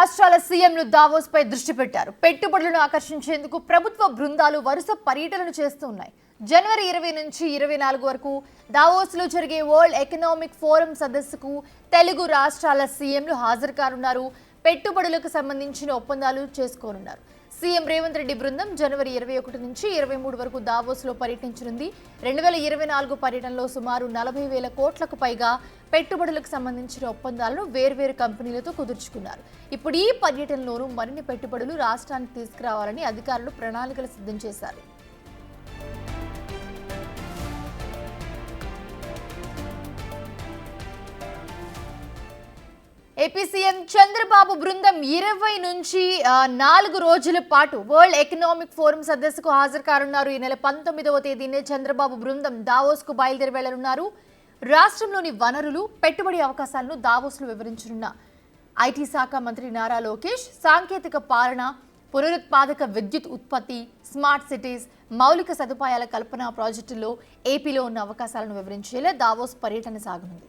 రాష్ట్రాల సీఎంలు దావోస్ పై దృష్టి పెట్టారు. పెట్టుబడులను ఆకర్షించేందుకు ప్రభుత్వ బృందాలు వరుస పర్యటనలు చేస్తూ ఉన్నాయి. జనవరి 20 నుంచి 24 వరకు దావోస్ లో జరిగే వరల్డ్ ఎకనామిక్ ఫోరం సదస్సుకు తెలుగు రాష్ట్రాల సీఎంలు హాజరు కానున్నారు. పెట్టుబడులకు సంబంధించిన ఒప్పందాలు చేసుకోనున్నారు. సీఎం రేవంత్ రెడ్డి బృందం జనవరి 21 నుంచి 23 వరకు దావోస్ లో పర్యటించనుంది. 2024 పర్యటనలో సుమారు 40,000 కోట్లకు పైగా పెట్టుబడులకు సంబంధించిన ఒప్పందాలను వేర్వేరు కంపెనీలతో కుదుర్చుకున్నారు. ఇప్పుడు ఈ పర్యటనలోనూ మరిన్ని పెట్టుబడులు రాష్ట్రానికి తీసుకురావాలని అధికారులు ప్రణాళికలు సిద్ధం చేశారు. ఏపీ సీఎం చంద్రబాబు బృందం 20 నుంచి 4 రోజుల పాటు వరల్డ్ ఎకనామిక్ ఫోరం సదస్సుకు హాజరు కానున్నారు. ఈ నెల 19వ తేదీనే చంద్రబాబు బృందం దావోస్ కు బయలుదేరి వెళ్లనున్నారు. రాష్ట్రంలోని వనరులు, పెట్టుబడి అవకాశాలను దావోస్ లో వివరించనున్న ఐటీ శాఖ మంత్రి నారా లోకేష్ సాంకేతిక పాలన, పునరుత్పాదక విద్యుత్ ఉత్పత్తి, స్మార్ట్ సిటీస్, మౌలిక సదుపాయాల కల్పన ప్రాజెక్టుల్లో ఏపీలో ఉన్న అవకాశాలను వివరించేలా దావోస్ పర్యటన సాగనుంది.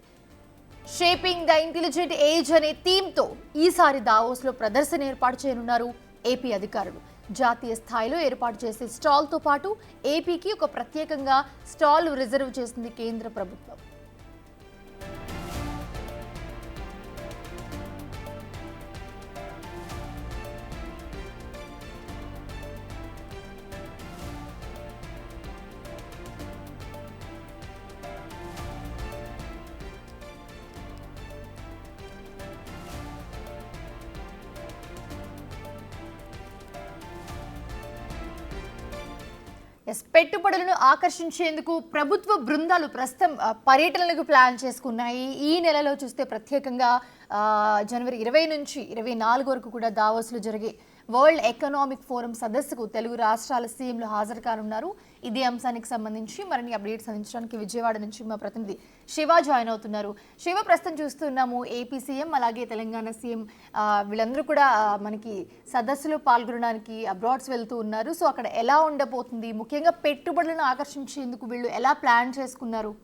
షేపింగ్ ద ఇంటెలిజెంట్ ఏజ్ అనే థీమ్తో ఈసారి దావోస్లో ప్రదర్శన ఏర్పాటు చేయనున్నారు ఏపీ అధికారులు. జాతీయ స్థాయిలో ఏర్పాటు చేసే స్టాల్తో పాటు ఏపీకి ఒక ప్రత్యేకంగా స్టాల్ రిజర్వ్ చేసింది కేంద్ర ప్రభుత్వం. పెట్టుబడులను ఆకర్షించేందుకు ప్రభుత్వ బృందాలు ప్రస్తుతం పర్యటనలకు ప్లాన్ చేసుకున్నాయి. ఈ నెలలో చూస్తే ప్రత్యేకంగా జనవరి 20 నుంచి 24 వరకు కూడా దావోస్లో జరిగే వరల్డ్ ఎకనామిక్ ఫోరం సదస్సుకు తెలుగు రాష్ట్రాల సీఎంలు హాజరు కానున్నారు. ఇదే అంశానికి సంబంధించి మరిన్ని అప్డేట్స్ అందించడానికి విజయవాడ నుంచి మా ప్రతినిధి శివ జాయిన్ అవుతున్నారు. శివ, ప్రస్తుతం చూస్తున్నాము ఏపీ సీఎం అలాగే తెలంగాణ సీఎం వీళ్ళందరూ కూడా మనకి సదస్సులో పాల్గొనడానికి అబ్రాడ్స్ వెళ్తూ ఉన్నారు. సో అక్కడ ఎలా ఉండబోతుంది, ముఖ్యంగా పెట్టుబడులను ఆకర్షించేందుకు వీళ్ళు ఎలా ప్లాన్ చేసుకున్నారు?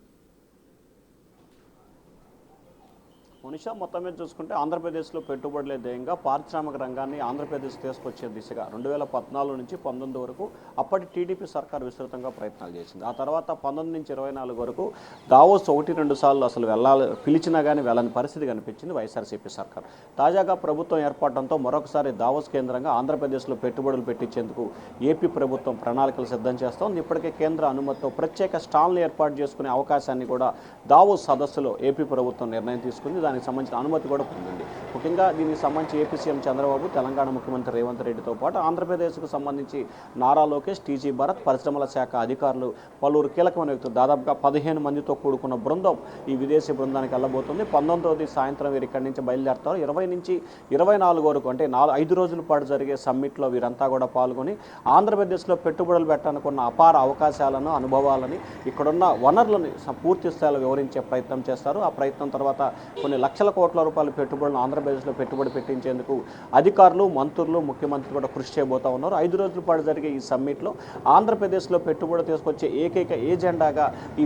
మనిషా మొత్తం మీద చూసుకుంటే ఆంధ్రప్రదేశ్లో పెట్టుబడులే ధ్యేయంగా పారిశ్రామిక రంగాన్ని ఆంధ్రప్రదేశ్ తీసుకొచ్చే దిశగా 2014 నుంచి 19 వరకు అప్పటి టీడీపీ సర్కార్ విస్తృతంగా ప్రయత్నాలు చేసింది. ఆ తర్వాత 19 నుంచి 24 వరకు దావోస్ 1-2 సార్లు అసలు పిలిచినా కానీ వెళ్ళని పరిస్థితి కనిపించింది వైఎస్ఆర్సీపీ సర్కార్. తాజాగా ప్రభుత్వం ఏర్పడటంతో మరొకసారి దావోస్ కేంద్రంగా ఆంధ్రప్రదేశ్లో పెట్టుబడులు పెట్టించేందుకు ఏపీ ప్రభుత్వం ప్రణాళికలు సిద్ధం చేస్తోంది. ఇప్పటికే కేంద్ర అనుమతితో ప్రత్యేక స్టాల్ను ఏర్పాటు చేసుకునే అవకాశాన్ని కూడా దావోస్ సదస్సులో ఏపీ ప్రభుత్వం నిర్ణయం తీసుకుంది. దానికి సంబంధించిన అనుమతి కూడా పొందింది. ముఖ్యంగా దీనికి సంబంధించి ఏపీ సీఎం చంద్రబాబు, తెలంగాణ ముఖ్యమంత్రి రేవంత్ రెడ్డితో పాటు ఆంధ్రప్రదేశ్కు సంబంధించి నారా లోకేష్, టీజీ భరత్, పరిశ్రమల శాఖ అధికారులు, పలువురు కీలకమైన వ్యక్తులు, దాదాపుగా 15 మందితో కూడుకున్న బృందం ఈ విదేశీ బృందానికి వెళ్ళబోతుంది. 19వ తేదీ సాయంత్రం వీరు ఇక్కడి నుంచి బయలుదేరుతారు. 20 నుంచి 24 వరకు అంటే 5 రోజుల పాటు జరిగే సమ్మిట్లో వీరంతా కూడా పాల్గొని ఆంధ్రప్రదేశ్లో పెట్టుబడులు పెట్టాలనుకున్న అపార అవకాశాలను, అనుభవాలని, ఇక్కడున్న వనరులను పూర్తి స్థాయిలో వివరించే ప్రయత్నం చేస్తారు. ఆ ప్రయత్నం తర్వాత కొన్ని లక్షల కోట్ల రూపాయల పెట్టుబడులను ఆంధ్రప్రదేశ్లో పెట్టుబడి పెట్టించేందుకు అధికారులు, మంత్రులు, ముఖ్యమంత్రి కూడా కృషి చేయబోతా ఉన్నారు. 5 రోజుల పాటు జరిగే ఈ సమ్మిట్లో ఆంధ్రప్రదేశ్లో పెట్టుబడి తీసుకొచ్చే ఏకైక ఏజెండాగా ఈ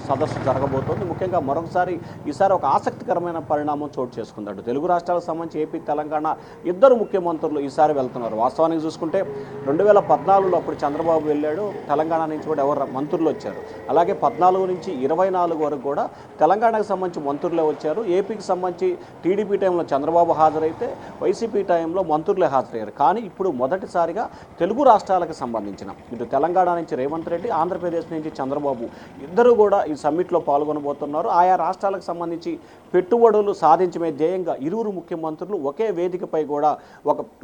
సదస్సు జరగబోతోంది. ముఖ్యంగా మరొకసారి ఈసారి ఒక ఆసక్తికరమైన పరిణామం చోటు చేసుకుందాడు. తెలుగు రాష్ట్రాలకు సంబంధించి ఏపీ, తెలంగాణ ఇద్దరు ముఖ్యమంత్రులు ఈసారి వెళ్తున్నారు. వాస్తవానికి చూసుకుంటే 2014లో అప్పుడు చంద్రబాబు వెళ్ళాడు. తెలంగాణ నుంచి కూడా ఎవరు మంత్రులు వచ్చారు. అలాగే 14 నుంచి 24 వరకు కూడా తెలంగాణకు సంబంధించి మంత్రులే వచ్చారు. ఏపీకి సంబంధించి టీడీపీ టైంలో చంద్రబాబు హాజరైతే వైసీపీ టైంలో మంత్రులే హాజరయ్యారు. కానీ ఇప్పుడు మొదటిసారిగా తెలుగు రాష్ట్రాలకు సంబంధించిన ఇటు తెలంగాణ నుంచి రేవంత్ రెడ్డి, ఆంధ్రప్రదేశ్ నుంచి చంద్రబాబు ఇద్దరు కూడా ఈ సమ్మిట్లో పాల్గొనబోతున్నారు. ఆయా రాష్ట్రాలకు సంబంధించి పెట్టుబడులు సాధించమే ధ్యేయంగా ఇరువురు ముఖ్యమంత్రులు ఒకే వేదికపై కూడా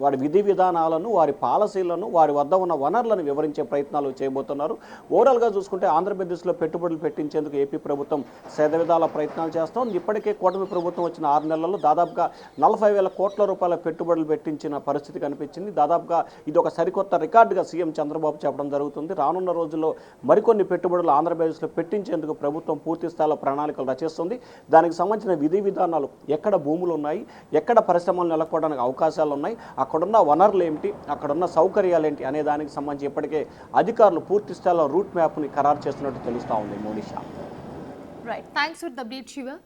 వారి విధి విధానాలను, వారి పాలసీలను, వారి వద్ద ఉన్న వనరులను వివరించే ప్రయత్నాలు చేయబోతున్నారు. ఓవరాల్గా చూసుకుంటే ఆంధ్రప్రదేశ్లో పెట్టుబడులు పెట్టించేందుకు ఏపీ ప్రభుత్వం శతవిధాల ప్రయత్నాలు చేస్తాం. ఇప్పటికే కూటమి ప్రభుత్వం వచ్చిన 6 నెలల్లో దాదాపుగా 40,000 కోట్ల రూపాయల పెట్టుబడులు పెట్టించిన పరిస్థితి కనిపించింది. దాదాపుగా ఇది ఒక సరికొత్త రికార్డుగా సీఎం చంద్రబాబు చెప్పడం జరుగుతుంది. రానున్న రోజుల్లో మరికొన్ని పెట్టుబడులు ఆంధ్రప్రదేశ్లో పెట్టించేందుకు ప్రభుత్వం పూర్తి స్థాయిలో ప్రణాళికలు రచిస్తుంది. దానికి సంబంధించిన విధి విధానాలు, ఎక్కడ భూములు ఉన్నాయి, ఎక్కడ పరిశ్రమలు నెలకొనడానికి అవకాశాలు ఉన్నాయి, అక్కడున్న వనరులు ఏమిటి, అక్కడున్న సౌకర్యాలు ఏంటి అనే దానికి సంబంధించి ఇప్పటికే అధికారులు పూర్తి స్థాయిలో రూట్ మ్యాప్ని ఖరారు చేస్తున్నట్టు తెలుస్తూ ఉంది. Monisha. Right. Thanks for the update, Shiva.